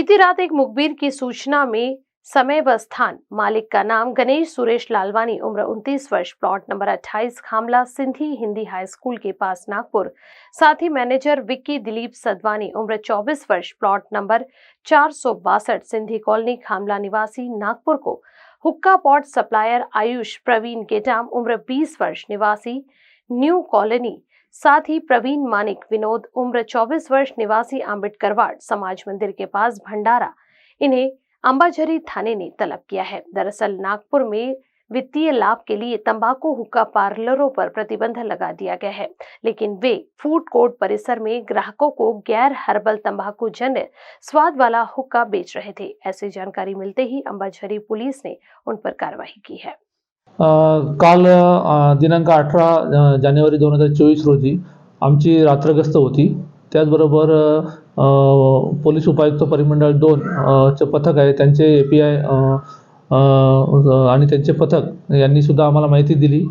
बीती रात एक मुखबिर की सूचना में समय व स्थान, मालिक का नाम गणेश सुरेश लालवानी, उम्र 29 वर्ष, प्लॉट नंबर 28 खामला सिंधी हिंदी हाई स्कूल के पास नागपुर। साथ ही मैनेजर विक्की दिलीप सदवानी, उम्र 24 वर्ष, प्लॉट नंबर 462 सिंधी कॉलोनी खामला निवासी नागपुर को हुक्का पॉट सप्लायर आयुष प्रवीण गेटाम, उम्र 20 वर्ष, निवासी न्यू कॉलोनी। साथ ही प्रवीण मानिक विनोद, उम्र 24 वर्ष, निवासी आंबेडकर वार्ड समाज मंदिर के पास भंडारा, इन्हें अंबाझरी थाने ने तलब किया है। दरअसल नागपुर में वित्तीय लाभ के लिए तंबाकू हुक्का पार्लरों पर प्रतिबंध लगा दिया गया है, लेकिन वे फूड कोर्ट परिसर में ग्राहकों को गैर हर्बल तंबाकू जन्य स्वाद वाला हुक्का बेच रहे थे। ऐसी जानकारी मिलते ही अंबाझरी पुलिस ने उन पर कार्रवाई की है। काल दिनांक 18 जानेवारी 2024 रोजी आमची रात्रगस्त होती। त्याचबरोबर पोलीस उपायुक्त परिमंडळ 2 चे पथक आहे, त्यांचे API आणि त्यांचे पथक यांनी सुद्धा आम्हाला माहिती दिली।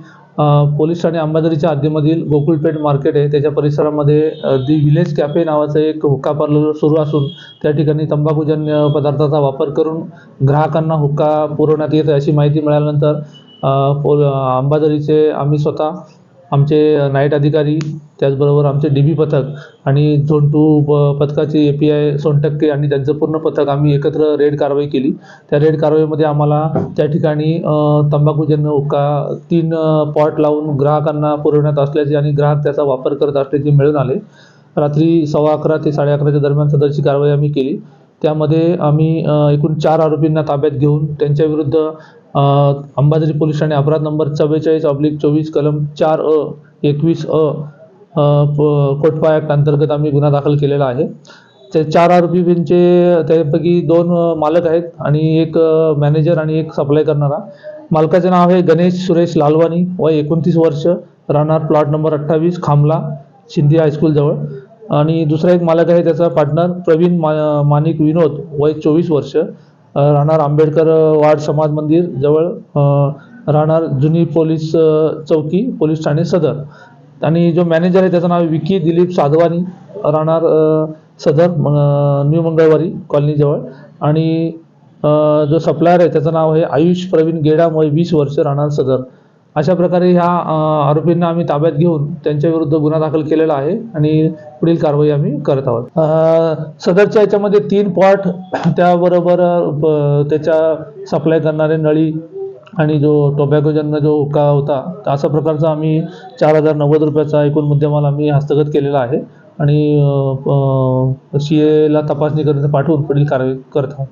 पोलीस ठाणे अंबाझरीच्या हद्दीमधील गोकुळपेठ मार्केट आहे, त्याच्या परिसरामध्ये दी विलेज कॅफे नावाचं एक हुक्का पार्लर सुरू असून त्या ठिकाणी तंबाखूजन्य पदार्थाचा वापर करून ग्राहकांना हुक्का पुरवण्यात येत आहे अशी माहिती मिळाल्यानंतर अंबाझरीचे आम्ही स्वतः, आमचे नाईट अधिकारी, त्याचबरोबर आमचे DB पथक आणि झोन 2 पथकाचे API सोनटक्के आणि त्यांचं पूर्ण पथक आम्ही एकत्र रेड कारवाई केली। त्या रेड कारवाईमध्ये आम्हाला त्या ठिकाणी तंबाखूजन्य हुक्का 3 पॉट लावून ग्राहकांना पुरवण्यात असल्याचे आणि ग्राहक त्याचा वापर करत असल्याचे मिळून आले। रात्री 11:15 ते 11:30च्या दरम्यान सदरची कारवाई आम्ही केली। त्यामध्ये आम्ही एकूण 4 आरोपींना ताब्यात घेऊन त्यांच्याविरुद्ध अंबाझरी पोलीस ठाणे अपराध नंबर 44/24 कलम 4A 21A कोटपा ॲक्ट अंतर्गत आम्ही गुन्हा दाखल केलेला आहे। ते 4 आरोपींचे त्यापैकी 2 मालक आहेत आणि एक मॅनेजर आणि एक सप्लाय करणारा। मालकाचे नाव आहे गणेश सुरेश लालवानी, वय 29 वर्ष, राहणार प्लॉट नंबर 28 खामला सिंधी हायस्कूल जवळ। आणि दुसरा एक मालक आहे, त्याचा पार्टनर प्रवीण मानिक विनोद, वय 24 वर्ष, राहणार आंबेडकर वार्ड समाज मंदिर जवळ, राहणार जुनी पोलीस चौकी पोलीस ठाणे सदर। आणि जो मॅनेजर आहे त्याचं नाव विक्की दिलीप साधवानी, राहणार सदर न्यू मंगळवारी कॉलनी जवळ। आणि जो सप्लायर आहे त्याचं नाव आहे आयुष प्रवीण गेडाम, वय 20 वर्ष, राहणार सदर। अशा प्रकारे ह्या आरोपींना आम्ही ताब्यात घेऊन त्यांच्याविरुद्ध गुन्हा दाखल केलेला आहे आणि पुढील कारवाई आम्ही करत आहोत। सदरच्या याच्यामध्ये 3 पॉट, त्याबरोबर त्याच्या सप्लाय करणारे नळी आणि जो टोबॅकोजन्य जो हुक्का होता, अशा प्रकारचा आम्ही 4090 रुपयाचा एकूण मुद्देमाल आम्ही हस्तगत केलेला आहे आणि CA ला तपासणी करण्यासाठी पाठवून पुढील कारवाई करत आहोत।